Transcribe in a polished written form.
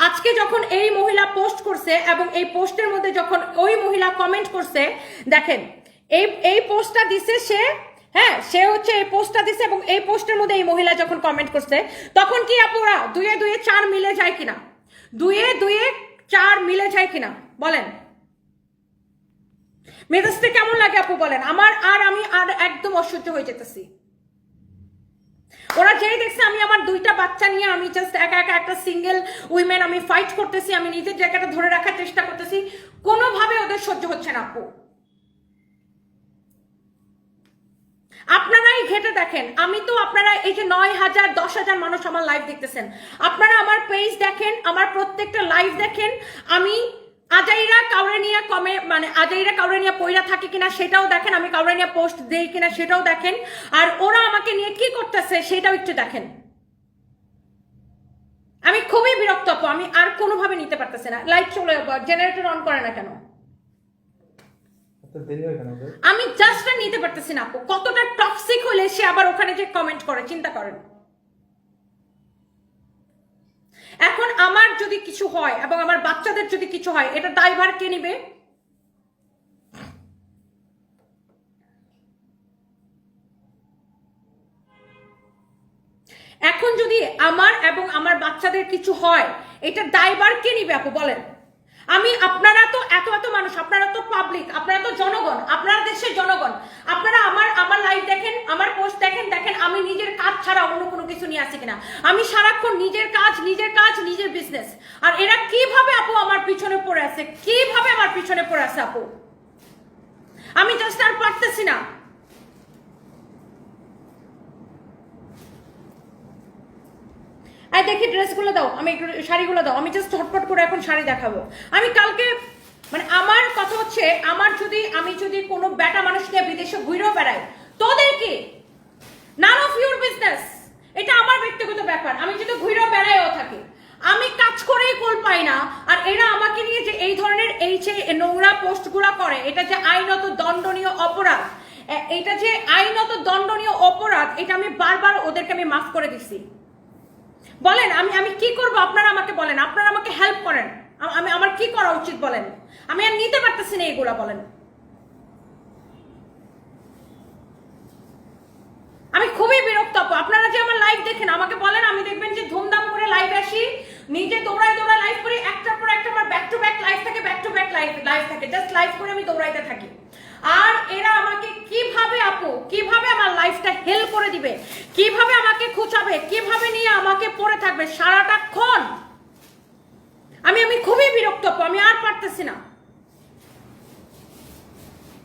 আজকে যখন এই মহিলা পোস্ট করছে এবং এই পোস্টের মধ্যে যখন ওই মহিলা কমেন্ট করছে, দেখেন এই পোস্টটা দিছে সে, হ্যাঁ সে হচ্ছে এই পোস্টটা দিছে এবং এই পোস্টের মধ্যে এই মহিলা যখন কমেন্ট করছে তখন কি আপুরা 2 এ 2 এ 4 মিলে যায় কিনা? 2 এ 2 এ 4 মিলে যায় কিনা বলেন? মেজাজটা কেমন লাগে আপু বলেন? আমি একদম অসহ্য হয়ে যেতেছি। ওরা যেই দেখছে আমি আমার 2টা বাচ্চা নিয়ে আমি জাস্ট একা একা একটা সিঙ্গেল উইমেন আমি ফাইট করতেছি, আমি নিজের জায়গাটা ধরে রাখার চেষ্টা করতেছি, কোনোভাবে ওদের সহ্য হচ্ছে না আপু। আপনারাই ঘেটে দেখেন, আমি তো আপনারা এই যে 9,000 10,000 মানুষ আমার লাইভ দেখতেছেন, আপনারা আমার পেজ দেখেন, আমার প্রত্যেকটা লাইভ দেখেন, আমি আজাইরা কাউরে নিয়ে আজাইরা কাউরে নিয়ে পয়রা থাকে কিনা সেটাও দেখেন, আমি কাউরে নিয়ে পোস্ট দেই কিনা সেটাও দেখেন, আর ওরা আমাকে নিয়ে কি করতেছে সেটাও একটু দেখেন। আমি খুবই বিরক্ত আপু, আমি আর কোনোভাবে নিতে পারতেছি না। লাইট চলে জেনারেটর অন করে না কেন? আমি জাস্ট নিতে পারতেছি না আপু, কতটা টক্সিক হলে সে আবার ওখানে যে কমেন্ট করে, চিন্তা করেন। এখন আমার যদি কিছু হয় এবং আমার বাচ্চাদের যদি কিছু হয়, এটা দায়ভার কে নিবে? এখন যদি আমার এবং আমার বাচ্চাদের কিছু হয়, এটা দায়ভার কে নিবে আপু বলেন? আপনারা তো এত মানুষ, আপনারা তো পাবলিক, আপনারা তো জনগণ, আপনারা দেশের জনগণ, আপনারা আমার লাইভ দেখেন, আমার পোস্ট দেখেন, আমি নিজের কাজ ছাড়া অন্য কোনো কিছু নিয়ে আসি কিনা। আমি সারাক্ষণ নিজের কাজ নিজের বিজনেস, আর এরা কিভাবে আপু আমার পিছনে পড়ে আছে, কিভাবে আমার পিছনে পড়ে আছে আপু, আমি জাস্ট আর পারতেছি না। দেখি ড্রেসগুলো দাও, আমি একটু শাড়িগুলো দাও, আমি জাস্ট ঝটপট করে এখন শাড়ি দেখাবো। আমি কালকে আমার কথা হচ্ছে, আমি যদি কোনো বেটা মানুষ নিয়ে বিদেশে ঘুরেও বেড়াই, তোদের কি? নান অফ ইউর বিজনেস, এটা আমার ব্যক্তিগত ব্যাপার। আমি যদি ঘুরেও বেড়াইও থাকি, আমি কাজ করেই কোল পাই না, আর এরা আমাকে নিয়ে যে এই ধরনের এই যে নোংরা পোস্টগুলো করে, এটা যে আইনত দণ্ডনীয় অপরাধ, এটা আমি বারবার ওদেরকে আমি মাফ করে দিচ্ছি। বলেন আমি কি করব? আপনারা আমাকে বলেন, আপনারা আমাকে হেল্প করেন, আমার কি করা উচিত বলেন? আমি আর নিতে পারতেছি না এগুলা, বলেন। আমি খুবই বিরক্ত আপু। আপনারা যে আমার লাইভ দেখেন, আমাকে বলেন, আমি দেখবেন যে ধুমধাম করে লাইভ আসি, নিজে দৌড়ায় লাইভ করি, একটার পর একটা আমার ব্যাক টু ব্যাক লাইভ থাকে, লাইভ থাকে, জাস্ট লাইভ করে আমি দৌড়াইতে থাকি। আর এরা আমাকে কিভাবে আপু, কিভাবে আমার লাইফটা হেল্প করে দিবে, কিভাবে আমাকে খুঁচাবে, কিভাবে নিয়ে আমাকে পড়ে থাকবে সারাটাক্ষণ। আমি খুবই বিরক্ত আপু, আমি আর পারতেছি না।